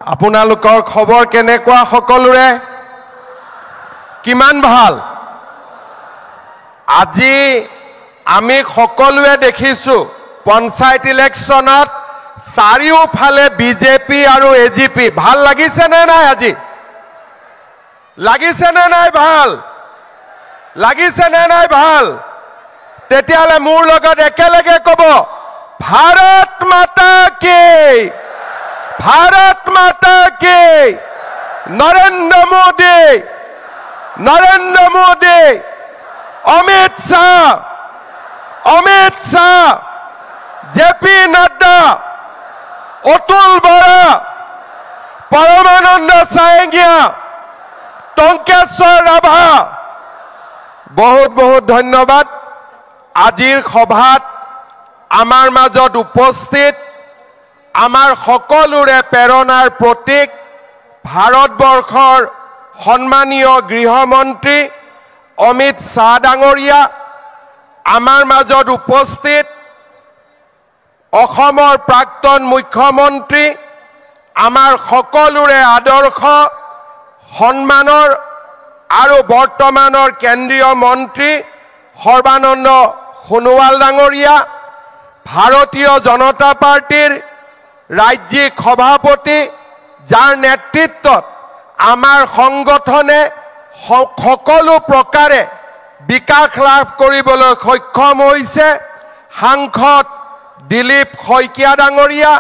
আপোনালোকৰ খবৰ কেনেকুৱা সকলোৰে কিমান ভাল আজি আমি সকলোৱে দেখিছো পঞ্চায়ত ইলেকশনত চাৰিওফালে বিজেপি আৰু এজিপি ভাল লাগিছে নে নাই আজি লাগিছে নে নাই ভাল লাগিছে নে নাই ভাল তেতিয়ালে মোৰ লগত একেলগে কব ভাৰত মাতা কি भारत माता की नरेंद्र मोदी अमित शाह जेपी नड्डा अतुल बरा परमानंद सायंगिया टंकेश्वर राभा बहुत बहुत धन्यवाद आजिर सभात आमार माजत उपस्थित आमार सकलोरे प्रेरणार प्रतीक भारतवर्षर सम्मानीय गृहमंत्री अमित शाह डांगरिया आमार माजत उपस्थित अखमर प्राक्तन मुख्यमंत्री आमार सकलोरे आदर्श सम्मानर आरो बर्तमानर केंद्रीय मंत्री सर्बानंद सोनोवाल डांगरिया भारतीय जनता पार्टीर राज्यिक सभापति जार नेतृत्व आमार संगठने सकलो प्रकारे विकास लाभ करिबोलै सक्षम होइसे सांसद दिलीप शइकिया डांगरिया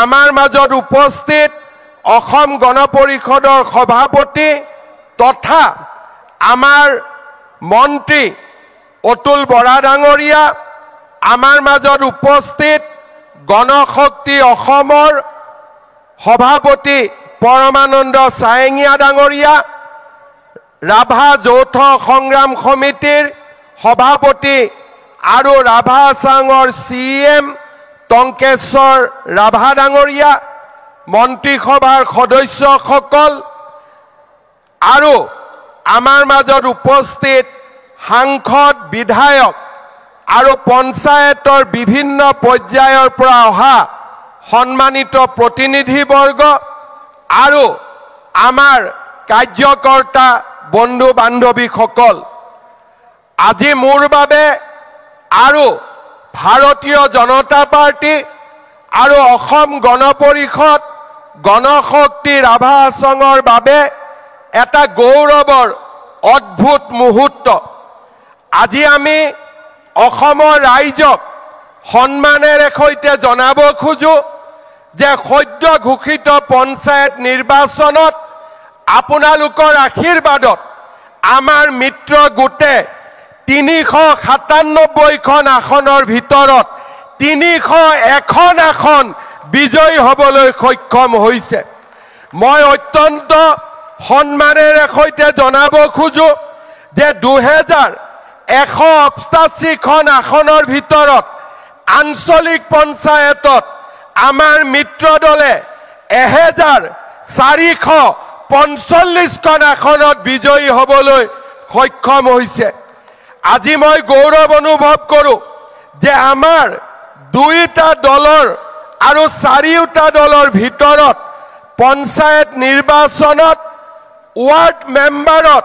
आमार माजत उपस्थित अखम गण परिषदर सभापति तथा आमार मंत्री अतुल बरा डांगरिया आमार माजत उपस्थित गणशक्ति अखमर सभापति परमानंद सायंगिया डांगरिया राभा यौथ संग्राम समितिर सभापति आरो राभा सांगर सीएम टंकेश्वर राभा डांगरिया मंत्रिसभार सदस्य सकल आरो आमार माजत उपस्थित सांसद विधायक आरो पंचायतर विभिन्न पर्यायर পৰা অহা सम्मानित प्रतिनिधिवर्ग आरो आमार कार्यकर्ता बंधु बान्धवी सकल আজি मोर बारे आरो भारतीय जनता पार्टी आरो অসম गण परिषद गणशक्ति राभा संघर बारे एटा गौरवर अद्भुत मुहूर्त আজি आमी অসমৰ ৰাইজক সম্মানেৰে সৈতে জনাব খোজো যে সদ্য ঘোষিত পঞ্চায়ত নিৰ্বাচনত আপোনালোকৰ আশীৰ্বাদত আমাৰ মিত্ৰ গোটে 397 খন আসনৰ ভিতৰত 301খন আসন বিজয়ী হ'বলৈ সক্ষম হৈছে মই অত্যন্ত সম্মানেৰে সৈতে জনাব খোজো যে 2188 খন আসনৰ ভিতৰত আঞ্চলিক পঞ্চায়তত আমাৰ মিত্ৰ দলে 1445 খন আসনত বিজয়ী হ'বলৈ সক্ষম হৈছে আজি মই গৌৰৱ অনুভৱ কৰো যে আমাৰ দুইটা দলৰ আৰু চাৰিটা দলৰ ভিতৰত পঞ্চায়ত নিৰ্বাচনত ওয়াৰ্ড মেম্বাৰত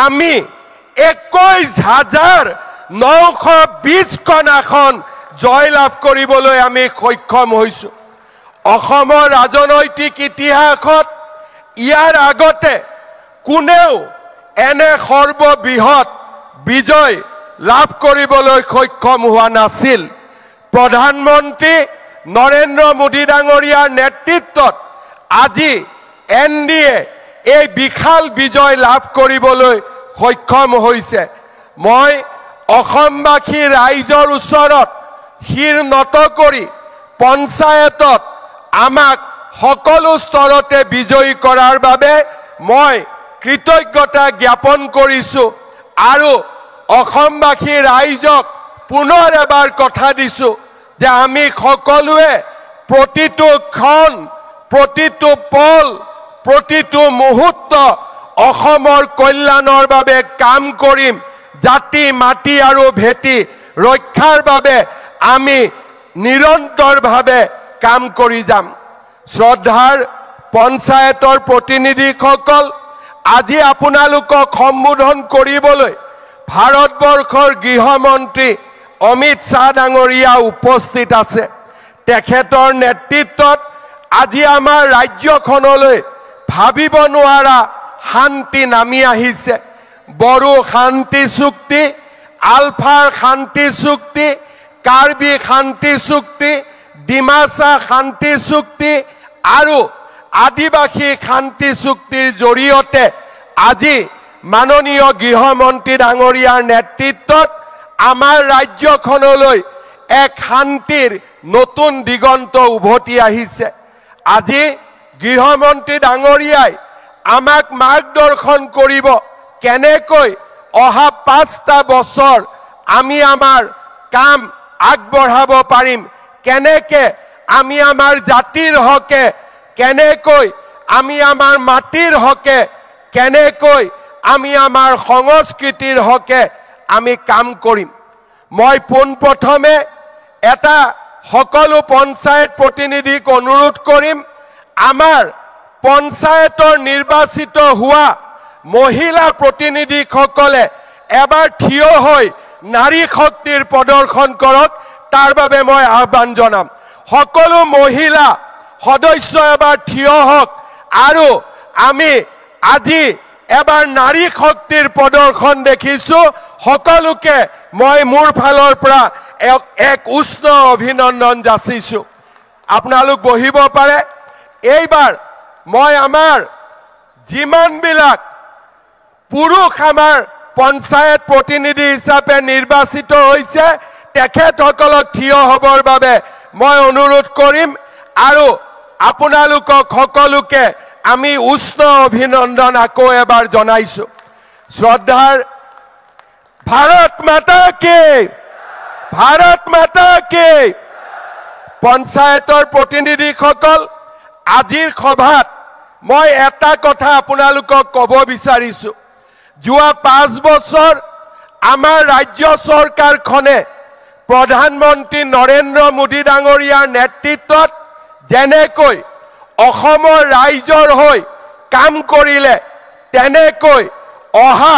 আমি 21,920 খন আসন জয়লাভ কৰিবলৈ আমি সক্ষম হৈছো অসমৰ ৰাজনৈতিক ইতিহাসত ইয়াৰ আগতে কোনেও এনে সৰ্ববৃহৎ বিজয় লাভ কৰিবলৈ সক্ষম হোৱা নাছিল প্ৰধানমন্ত্ৰী নৰেন্দ্ৰ মোদী ডাঙৰীয়াৰ নেতৃত্বত আজি এনডিএ এই বিশাল বিজয় লাভ কৰিবলৈ সক্ষম হৈছে মই অসমবাসী ৰাইজৰ ওচৰত শিৰ নত কৰি পঞ্চায়তত আমাক সকলো স্তৰতে বিজয়ী কৰাৰ বাবে মই কৃতজ্ঞতা জ্ঞাপন কৰিছো আৰু অসমবাসী ৰাইজক পুনৰ এবাৰ কথা দিছো যে আমি সকলোৱে প্ৰতিটো ক্ষণ প্ৰতিটো পল প্ৰতিটো মুহূৰ্ত অসমৰ কল্যাণৰ বাবে কাম কৰিম জাতি মাটি আৰু ভেটি ৰক্ষাৰ বাবে আমি নিৰন্তৰভাৱে কাম কৰি যাম শ্ৰদ্ধাৰ পঞ্চায়তৰ প্ৰতিনিধিসকল, আজি আপোনালোকক সম্বোধন কৰিবলৈ ভাৰতবৰ্ষৰ গৃহমন্ত্ৰী অমিত শ্বাহ ডাঙৰীয়া উপস্থিত আছে। তেখেতৰ নেতৃত্বত আজি আমাৰ ৰাজ্যখনলৈ ভাবিব নোৱাৰা শান্তি নামি আহিছে। বড়ো শান্তি চুক্তি, আলফাৰ শান্তি চুক্তি, কাৰ্বি শান্তি চুক্তি, ডিমাচা শান্তি চুক্তি আৰু আদিবাসী শান্তি চুক্তিৰ জৰিয়তে আজি মাননীয় গৃহমন্ত্ৰী ডাঙৰীয়াৰ নেতৃত্বত আমাৰ ৰাজ্যখনলৈ এক শান্তিৰ নতুন দিগন্ত উভতি আহিছে। আজি গৃহমন্ত্ৰী ডাঙৰীয়াই আমাক মাৰ্গদৰ্শন কৰিব কেনেকৈ অহা 5টা বছৰ আমি আমাৰ কাম আগবঢ়াব পাৰিম, কেনেকৈ আমি আমাৰ জাতিৰ হকে, কেনেকৈ আমি আমাৰ মাটিৰ হকে, কেনেকৈ আমি আমাৰ সংস্কৃতিৰ হকে আমি কাম কৰিম। মই পোনপ্ৰথমে এটা সকলো পঞ্চায়ত প্ৰতিনিধিক অনুৰোধ কৰিম, আমাৰ পঞ্চায়তৰ নিৰ্বাচিত হোৱা মহিলা প্ৰতিনিধিসকলে এবাৰ থিয় হৈ নাৰী শক্তিৰ প্ৰদৰ্শন কৰক, তাৰ বাবে মই আহ্বান জনাম। সকলো মহিলা সদস্য এবাৰ থিয় হওক আৰু আমি আজি এবাৰ নাৰী শক্তিৰ প্ৰদৰ্শন দেখিছো। সকলোকে মই মোৰ ফালৰ পৰা এক উষ্ণ অভিনন্দন যাচিছো। আপোনালোক বহিব পাৰে। এইবাৰ মই আমাৰ যিমানবিলাক পুৰুষ আমাৰ পঞ্চায়ত প্ৰতিনিধি হিচাপে নিৰ্বাচিত হৈছে তেখেতসকলক থিয় হ'বৰ বাবে মই অনুৰোধ কৰিম আৰু আপোনালোকক সকলোকে আমি উষ্ণ অভিনন্দন আকৌ এবাৰ জনাইছো। শ্ৰদ্ধাৰ ভাৰত মাতা কি, ভাৰত মাতা কি। পঞ্চায়তৰ প্ৰতিনিধিসকল, আজিৰ সভাত মই এটা কথা আপোনালোকক ক'ব বিচাৰিছো। যোৱা 5 বছৰ আমাৰ ৰাজ্য চৰকাৰখনে প্ৰধানমন্ত্ৰী নৰেন্দ্ৰ মোদী ডাঙৰীয়াৰ নেতৃত্বত যেনেকৈ অসমৰ ৰাইজৰ হৈ কাম কৰিলে, তেনেকৈ অহা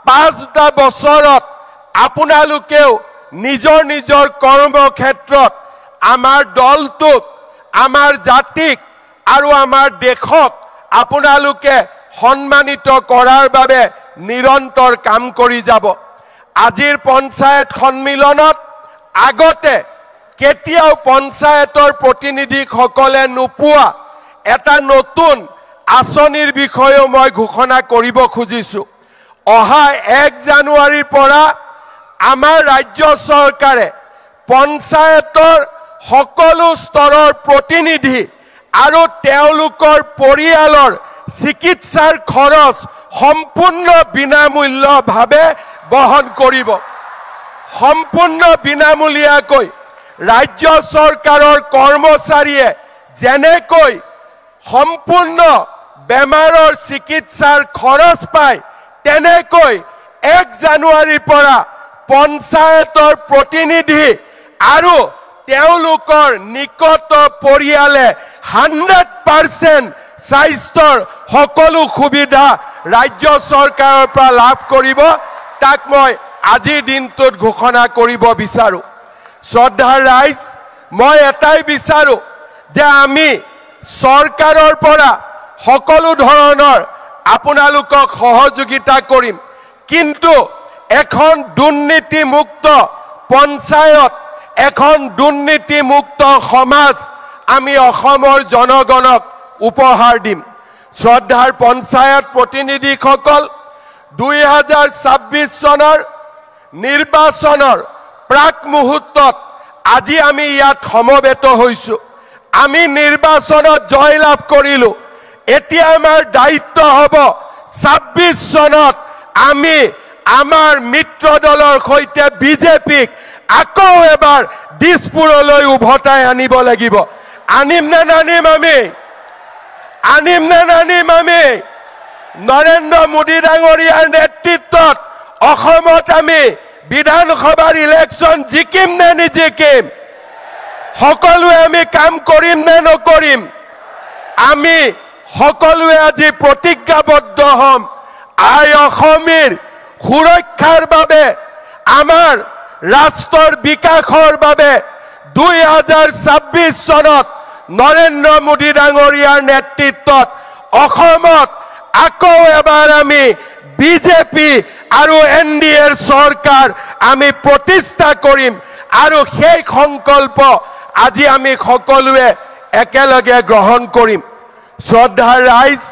5টা বছৰত আপোনালোকেও নিজৰ নিজৰ কৰ্মক্ষেত্ৰত আমাৰ দলটোক, আমাৰ জাতিক আৰু আমাৰ দেশক আপোনালোকে সন্মানিত কৰাৰ বাবে নিৰন্তৰ কাম কৰি যাব। আজিৰ পঞ্চায়ত সন্মিলনত আগতে কেতিয়াও পঞ্চায়তৰ প্ৰতিনিধিসকলে নোপোৱা এটা নতুন আঁচনিৰ বিষয়েও মই ঘোষণা কৰিব খুজিছো। অহা 1 জানুৱাৰীৰ পৰা আমাৰ ৰাজ্য চৰকাৰে পঞ্চায়তৰ সকলো স্তৰৰ প্ৰতিনিধি আৰু তেওঁলোকৰ পৰিয়ালৰ চিকিৎসাৰ খৰচ সম্পূৰ্ণ বিনামূল্যভাৱে বহন কৰিব। সম্পূৰ্ণ বিনামূলীয়াকৈ ৰাজ্য চৰকাৰৰ কৰ্মচাৰীয়ে যেনেকৈ সম্পূৰ্ণ বেমাৰৰ চিকিৎসাৰ খৰচ পায়, তেনেকৈ 1 জানুৱাৰীৰ পৰা পঞ্চায়তৰ প্ৰতিনিধি আৰু তেওঁলোকৰ নিকট পৰিয়ালে 100% স্বাস্থ্যৰ সকলো সুবিধা ৰাজ্য চৰকাৰৰ পৰা লাভ কৰিব। তাক মই আজিৰ দিনটোত ঘোষণা কৰিব বিচাৰো। শ্ৰদ্ধাৰ ৰাইজ, মই এটাই বিচাৰো যে আমি চৰকাৰৰ পৰা সকলো ধৰণৰ আপোনালোকক সহযোগিতা কৰিম, কিন্তু এখন দুৰ্নীতিমুক্ত পঞ্চায়ত, এখন দুৰ্নীতিমুক্ত সমাজ আমি অসমৰ জনগণক উপহাৰ দিম। শ্ৰদ্ধাৰ পঞ্চায়ত প্ৰতিনিধিসকল, 2026 চনৰ নিৰ্বাচনৰ প্ৰাক মুহূৰ্তত আজি আমি ইয়াত সমবেত হৈছো। আমি নিৰ্বাচনত জয়লাভ কৰিলো। এতিয়া আমাৰ দায়িত্ব হ'ব 26 চনত আমি আমাৰ মিত্ৰ দলৰ সৈতে বিজেপিক আকৌ এবাৰ দিছপুৰলৈ উভতাই আনিব লাগিব। আনিম নে নানিম আমি? আনিম নে নানিম আমি? নৰেন্দ্ৰ মোদী ডাঙৰীয়াৰ নেতৃত্বত অসমত আমি বিধানসভাৰ ইলেকশ্যন জিকিম নে নিজিকিম? সকলোৱে আমি কাম কৰিম নে নকৰিম? আমি সকলোৱে আজি প্ৰতিজ্ঞাবদ্ধ হম আই অসমীৰ সুৰক্ষাৰ বাবে আমাৰ ৰাষ্ট্ৰৰ বিকাশৰ বাবে 2026 চনত নৰেন্দ্ৰ মোদী ডাঙৰীয়াৰ নেতৃত্বত অসমত আকৌ এবাৰ আমি বিজেপি আৰু এনডিএৰ চৰকাৰ আমি প্ৰতিষ্ঠা কৰিম আৰু সেই সংকল্প আজি আমি সকলোৱে একেলগে গ্ৰহণ কৰিম শ্ৰদ্ধাৰ ৰাইজ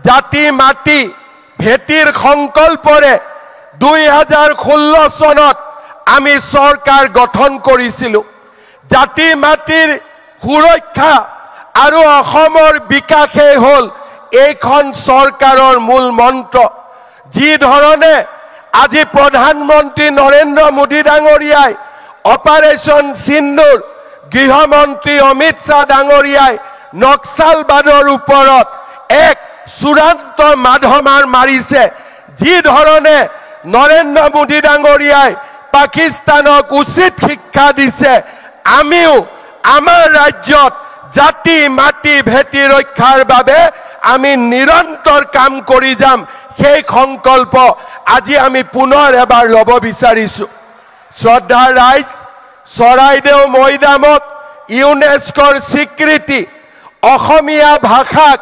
জাতি মাটি ভেটিৰ সংকল্পৰে 2016 চনত আমি চৰকাৰ গঠন কৰিছিলোঁ জাতি মাটিৰ সুৰক্ষা আৰু অসমৰ বিকাশে হ'ল এইখন চৰকাৰৰ মূল মন্ত্ৰ যি ধৰণে আজি প্ৰধানমন্ত্ৰী নৰেন্দ্ৰ মোদী ডাঙৰীয়াই অপাৰেশ্যন সিন্দুৰ গৃহমন্ত্ৰী অমিত শ্বাহ ডাঙৰীয়াই নক্সালবাদৰ ওপৰত এক চূড়ান্ত মাধমাৰ মাৰিছে যি ধৰণে নৰেন্দ্ৰ মোদী ডাঙৰীয়াই পাকিস্তানক উচিত শিক্ষা দিছে আমিও আমাৰ ৰাজ্যত জাতি মাটি ভেটি ৰক্ষাৰ বাবে আমি নিৰন্তৰ কাম কৰি যাম সেই সংকল্প আজি আমি পুনৰ এবাৰ ল'ব বিচাৰিছো শ্ৰদ্ধাৰ ৰাইজ চৰাইদেউ মৈদামত ইউনেস্কোৰ স্বীকৃতি অসমীয়া ভাষাক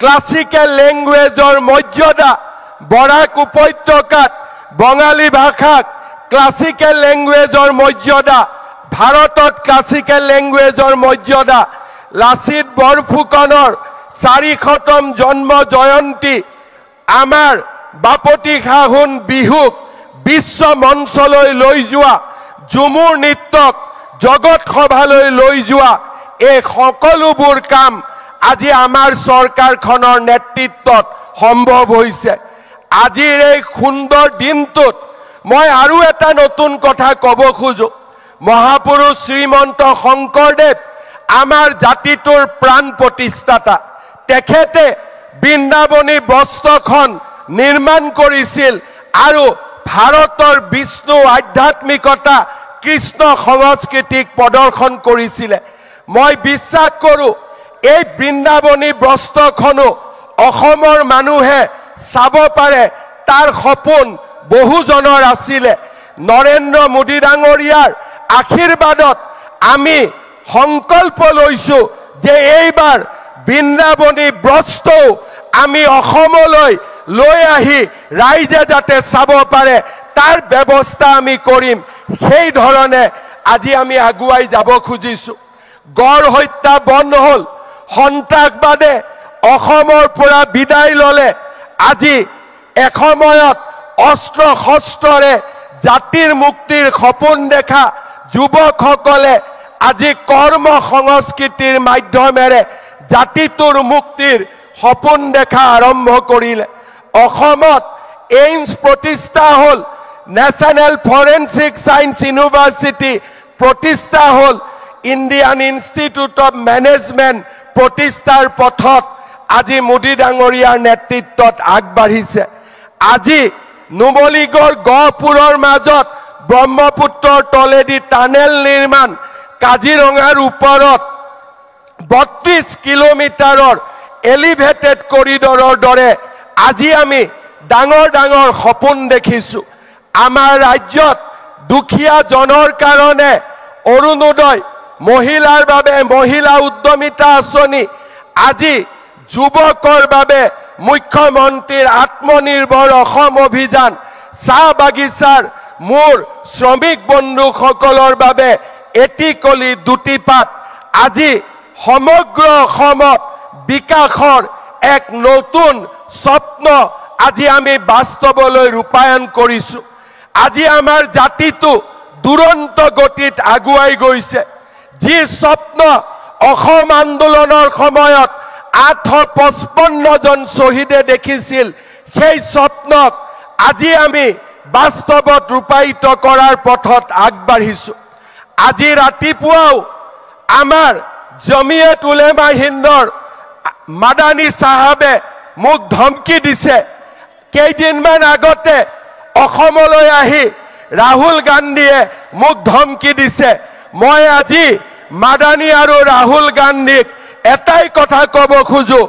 ক্লাছিকেল ল্যাঙ্গুয়েজৰ মৰ্যাদা বৰাক উপত্যকাত বঙালী ভাষাক ক্লাছিকেল ল্যাঙ্গুয়েজৰ মৰ্যাদা ভাৰতত ক্লাছিকেল ল্যাঙ্গুয়েজৰ মৰ্যাদা লাচিত বৰফুকনৰ 400তম জন্ম জয়ন্তী আমাৰ বাপতি খাহুন বিহুক বিশ্ব মঞ্চলৈ লৈ যোৱা ঝুমুৰ নৃত্যক জগত সভালৈ লৈ যোৱা এই সকলোবোৰ কাম আজি আমাৰ চৰকাৰখনৰ নেতৃত্বত সম্ভৱ হৈছে আজিৰ এই সুন্দৰ দিনটোত মই আৰু এটা নতুন কথা ক'ব খোজো মহাপুৰুষ শ্ৰীমন্ত শংকৰদেৱ আমাৰ জাতিটোৰ প্ৰাণ প্ৰতিষ্ঠাতা তেখেতে বৃন্দাবনী বস্ত্ৰখন নিৰ্মাণ কৰিছিল আৰু ভাৰতৰ বিষ্ণু আধ্যাত্মিকতা কৃষ্ণ সংস্কৃতিক প্ৰদৰ্শন কৰিছিল মই বিশ্বাস কৰোঁ এই বৃন্দাবনী বস্ত্ৰখনো অসমৰ মানুহে চাব পাৰে তাৰ সপোন বহুজনৰ আছিল নৰেন্দ্ৰ মোদী ডাঙৰীয়াৰ আশীৰ্বাদত আমি সংকল্প লৈছো যে এইবাৰ বৃন্দাবনী বস্ত্ৰ আমি অসমলৈ লৈ আহি ৰাইজে যাতে চাব পাৰে তাৰ ব্যৱস্থা আমি কৰিম সেই ধৰণে আজি আমি আগুৱাই যাব খুজিছো গড় হত্যা বন্ধ হ'ল সন্ত্ৰাসবাদে অসমৰ পৰা বিদায় ললে আজি এসময়ত অস্ত্ৰ শস্ত্ৰৰে জাতিৰ মুক্তিৰ সপোন দেখা যুৱকসকলে আজি কৰ্ম সংস্কৃতিৰ মাধ্যমেৰে জাতিটোৰ মুক্তিৰ সপোন দেখা আৰম্ভ কৰিলে অসমত এইমছ প্ৰতিষ্ঠা হ'ল নেশ্যনেল ফৰেনচিক সায়েন্স ইউনিভাৰ্চিটি প্ৰতিষ্ঠা হ'ল ইণ্ডিয়ান ইনষ্টিটিউট অফ মেনেজমেণ্ট প্ৰতিষ্ঠাৰ পথত আজি মোদী ডাঙৰীয়াৰ নেতৃত্বত আগবাঢ়িছে আজি নুমলীগড় গহপুৰৰ মাজত ব্ৰহ্মপুত্ৰৰ তলেদি টানেল নিৰ্মাণ কাজিৰঙাৰ ওপৰত 32 কিলোমিটাৰৰ এলিভেটেড কৰিডৰৰ দৰে আজি আমি ডাঙৰ ডাঙৰ সপোন দেখিছো আমাৰ ৰাজ্যত দুখীয়া জনৰ কাৰণে অৰুণোদয় মহিলাৰ বাবে মহিলা উদ্যমিতা আঁচনি আজি যুৱকৰ বাবে মুখ্যমন্ত্ৰীৰ আত্মনিৰ্ভৰ অসম অভিযান চাহ বাগিচাৰ মোৰ শ্ৰমিক বন্ধুসকলৰ বাবে এটিকলি দুটিপাত আজি সমগ্ৰ অসমত বিকাশৰ এক নতুন স্বপ্ন আজি আমি বাস্তৱলৈ ৰূপায়ণ কৰিছো আজি আমাৰ জাতিটো দুৰন্ত গতিত আগুৱাই গৈছে যি স্বপ্ন অসম আন্দোলনৰ সময়ত 855 জন শহীদে দেখিছিল সেই স্বপ্নক আজি আমি বাস্তৱত ৰূপায়িত কৰাৰ পথত আগবাঢ়িছো আজি ৰাতিপুৱাও আমাৰ জমিয়ত উলেমা হিন্দৰ মাদানী সাহাবে মোক ধমকি দিছে কেইদিনমান আগতে অসমলৈ আহি ৰাহুল গান্ধীয়ে মোক ধমকি দিছে মই আজি মাদানী আৰু ৰাহুল গান্ধীক এটাই কথা কব খোজো,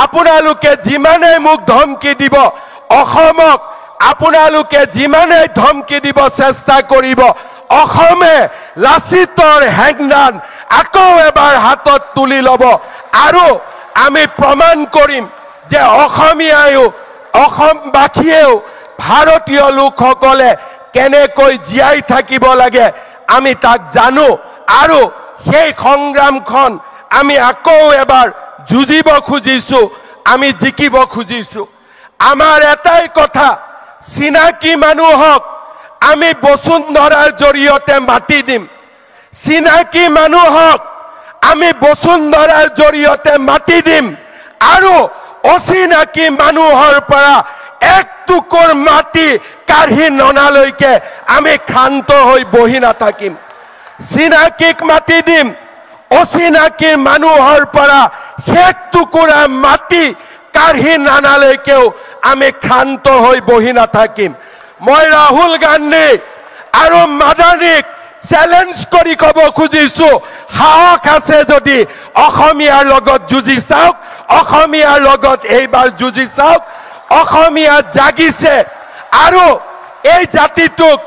আপোনালোকে যিমানেই মোক ধমকি দিব, অসমক আপোনালোকে যিমানেই ধমকি দিব চেষ্টা কৰিব, অসমে লাচিতৰ হেংদান আকৌ এবাৰ হাতত তুলি ল'ব আৰু আমি প্ৰমাণ কৰিম যে অসমীয়ায়ো অসমবাসীয়েও ভাৰতীয় লোকসকলে কেনেকৈ জীয়াই থাকিব লাগে আমি তাক জানো আৰু সেই সংগ্ৰামখন আমি আকৌ এবাৰ যুঁজিব খুজিছো, আমি জিকিব খুজিছো। আমাৰ এটাই কথা, চিনাকি মানুহক আমি বসুন্ধৰাৰ জৰিয়তে মাতি দিম, চিনাকি মানুহক আমি বসুন্ধৰাৰ জৰিয়তে মাতি দিম আৰু অচিনাকি মানুহৰ পৰা এক টুকুৰ মাটি কাঢ়ি ননালৈকে আমি ক্ষান্ত হৈ বহি নাথাকিম। চিনাকিক মাতি দিম, অচিনাকি মানুহৰ পৰা এক টুকুৰা মাটি কাঢ়ি নানালৈকেও আমি ক্ষান্ত হৈ বহি নাথাকিম। মই ৰাহুল গান্ধী আৰু মাদানীক চ্যালেঞ্জ কৰি ক'ব খুজিছো, সাহস আছে যদি অসমীয়াৰ লগত যুঁজি চাওক, অসমীয়াৰ লগত এইবাৰ যুঁজি চাওক। অসমীয়া জাগিছে আৰু এই জাতিটোক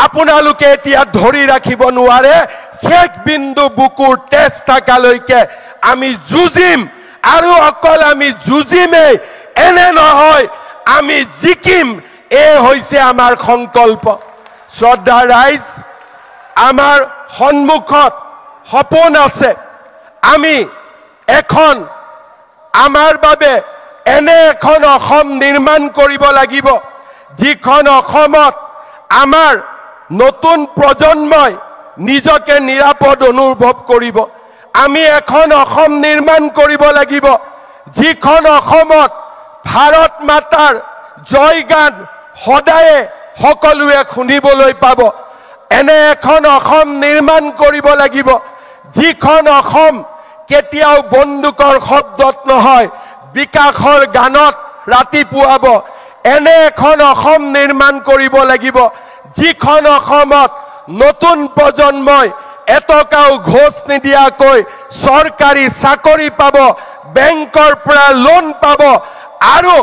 আপোনালোকে এতিয়া ধৰি ৰাখিব নোৱাৰে। শেষ বিন্দু বুকুৰ তেজ থাকালৈকে আমি যুঁজিম আৰু অকল আমি যুঁজিমেই, এনে নহয় আমি জিকিম। এই হৈছে আমাৰ সংকল্প। শ্ৰদ্ধা ৰাইজ, আমাৰ সন্মুখত সপোন আছে। আমি এখন আমাৰ বাবে এনে এখন অসম নিৰ্মাণ কৰিব লাগিব যিখন অসমত আমাৰ নতুন প্ৰজন্মই নিজকে নিৰাপদ অনুভৱ কৰিব। আমি এখন অসম নিৰ্মাণ কৰিব লাগিব যিখন অসমত ভাৰত মাতাৰ জয়গান সদায়ে সকলোৱে শুনিবলৈ পাব। এনে এখন অসম নিৰ্মাণ কৰিব লাগিব যিখন অসম কেতিয়াও বন্দুকৰ শব্দত নহয়, বিকাশৰ গানত ৰাতিপুৱাব। এনে এখন অসম নিৰ্মাণ কৰিব লাগিব যিখন অসমত নতুন প্ৰজন্মই এটকাও ঘোষ নিদিয়াকৈ চৰকাৰী চাকৰি পাব, বেংকৰ পৰা লোন পাব আৰু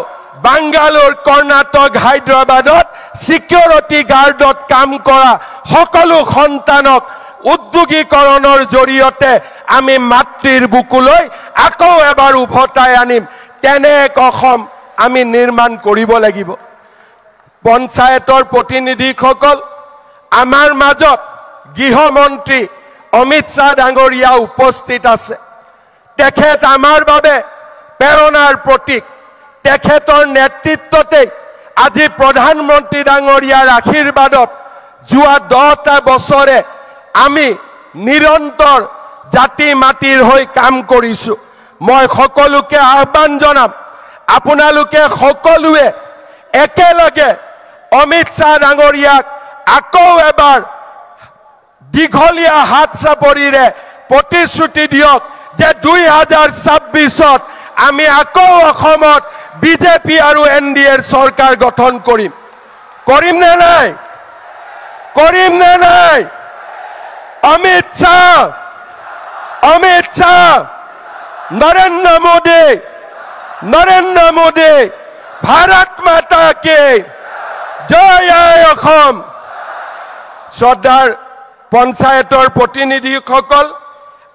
বাংগালোৰ, কৰ্ণাটক, হায়দৰাবাদত সিকিউৰিটি গাৰ্ডত কাম কৰা সকলো সন্তানক উদ্যোগীকৰণৰ জৰিয়তে আমি মাতৃৰ বুকুলৈ আকৌ এবাৰ উভতাই আনিম। তেনে এক অসম আমি নিৰ্মাণ কৰিব লাগিব। পঞ্চায়তৰ প্ৰতিনিধিসকল, আমাৰ মাজত গৃহমন্ত্ৰী অমিত শ্বাহ ডাঙৰীয়া উপস্থিত আছে। তেখেত আমাৰ বাবে প্ৰেৰণাৰ প্ৰতীক। তেখেতৰ নেতৃত্বতে আজি প্ৰধানমন্ত্ৰী ডাঙৰীয়াৰ আশীৰ্বাদত যোৱা 10টা বছৰে আমি নিৰন্তৰ জাতি মাটিৰ হৈ কাম কৰিছো। মই সকলোকে আহ্বান জনাম, আপোনালোকে সকলোৱে একেলগে অমিত শ্বাহ ডাঙৰীয়াক আকৌ এবাৰ দীঘলীয়া হাত চাপৰিৰে প্ৰতিশ্ৰুতি দিয়ক যে 2026ত আমি আকৌ অসমত বিজেপি আৰু NDAৰ চৰকাৰ গঠন কৰিম। কৰিম নে নাই? কৰিম নে নাই? অমিত শ্বাহ, অমিত শ্বাহ, নৰেন্দ্ৰ মোদী, নৰেন্দ্ৰ মোদী, ভাৰত মাতা কি জয়, জয় অসম। শ্ৰদ্ধাৰ পঞ্চায়তৰ প্ৰতিনিধিসকল,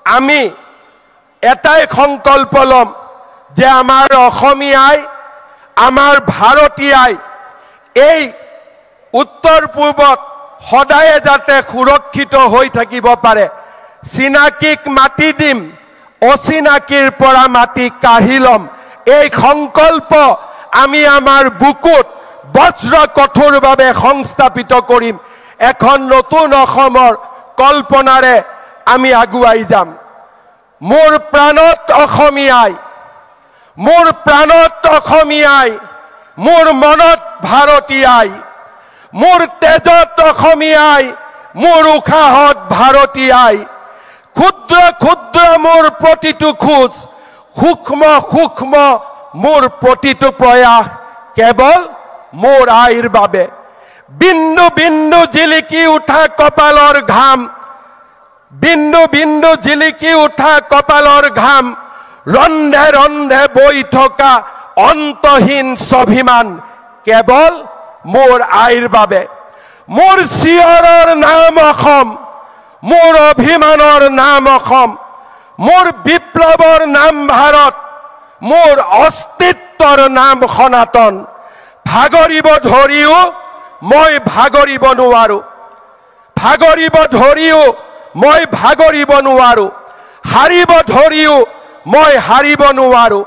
আমি এটাই সংকল্প ল'ম যে আমাৰ অসমীয়াই, আমাৰ ভাৰতীয়াই এই উত্তৰ পূৰ্বত সদায়ে যাতে সুৰক্ষিত হৈ থাকিব পাৰে। চিনাকিক মাতি দিম, অচিনাকিৰ পৰা মাটি কাঢ়ি ল'ম। এই সংকল্প আমি আমাৰ বুকুত বজ্ৰ কঠোৰভাৱে সংস্থাপিত কৰিম। এখন নতুন অসমৰ কল্পনাৰে আমি আগুৱাই যাম। মোৰ প্ৰাণত অসমীয়াই, মোৰ প্ৰাণত অসমীয়াই, মোৰ মনত ভাৰতীয়াই, মোৰ তেজত অসমীয়াই, মোৰ উশাহত ভাৰতীয়াই। ক্ষুদ্ৰ ক্ষুদ্ৰ মোৰ প্ৰতিটো খোজ, সূক্ষ্ম সূক্ষ্ম মোৰ প্ৰতিটো প্ৰয়াস কেৱল মোৰ আইৰ বাবে। বিন্দু বিন্দু জিলিকি উঠা কপালৰ ঘাম, বিন্দু বিন্দু জিলিকি উঠা কপালৰ ঘাম ৰন্ধে ৰন্ধে বৈ থকা অন্তহীন স্বাভিমান কেৱল মোৰ আইৰ বাবে। মোৰ চিঞৰৰ নাম অসম, মোৰ অভিমানৰ নাম অসম, মোৰ বিপ্লৱৰ নাম ভাৰত, মোৰ অস্তিত্বৰ নাম সনাতন। ভাগৰিব ধৰিও মই ভাগৰিব নোৱাৰো, ভাগৰিব ধৰিও মই ভাগৰিব নোৱাৰো, হাৰিব ধৰিও মই হাৰিব নোৱাৰো।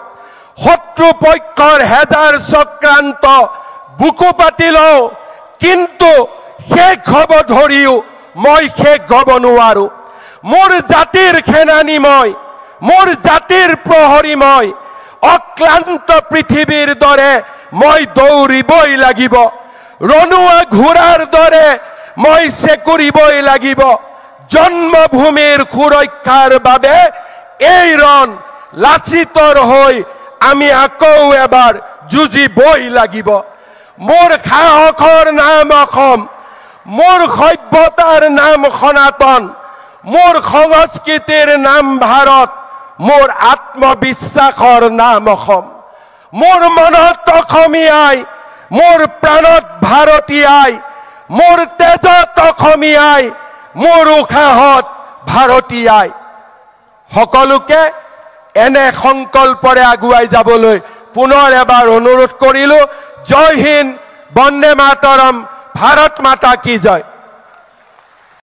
শত্ৰু পক্ষৰ হেজাৰ চক্ৰান্ত বুকু পাতি লওঁ, কিন্তু শেষ হ'ব ধৰিও মই শেষ হ'ব নোৱাৰো। মোৰ জাতিৰ সেনানী মই, মোৰ জাতিৰ প্ৰহৰী মই, অক্লান্ত পৃথিৱীৰ দৰে মই দৌৰিবই লাগিব। ৰণুৱা ঘোঁৰাৰ দৰে মই চেকুৰিবই লাগিব। জন্মভূমিৰ সুৰক্ষাৰ বাবে এই ৰণ লাচিতৰ হৈ আমি আকৌ এবাৰ যুঁজিবই লাগিব। মোৰ সাহসৰ নাম অসম, মোৰ সভ্যতাৰ নাম সনাতন, মোৰ সংস্কৃতিৰ নাম ভাৰত, মোৰ আত্মবিশ্বাসৰ নাম অসম। মোৰ মনত অসমীয়াই, মোৰ প্ৰাণত ভাৰতীয়াই, মোৰ তেজত অসমীয়াই, মোৰ উশাহত ভাৰতীয়াই। সকলোকে এনে সংকল্পৰে আগুৱাই যাবলৈ পুনৰ এবাৰ অনুৰোধ কৰিলো। জয় হিন্দ, বন্দে মাতৰম, ভাৰত মাতা কি জয়।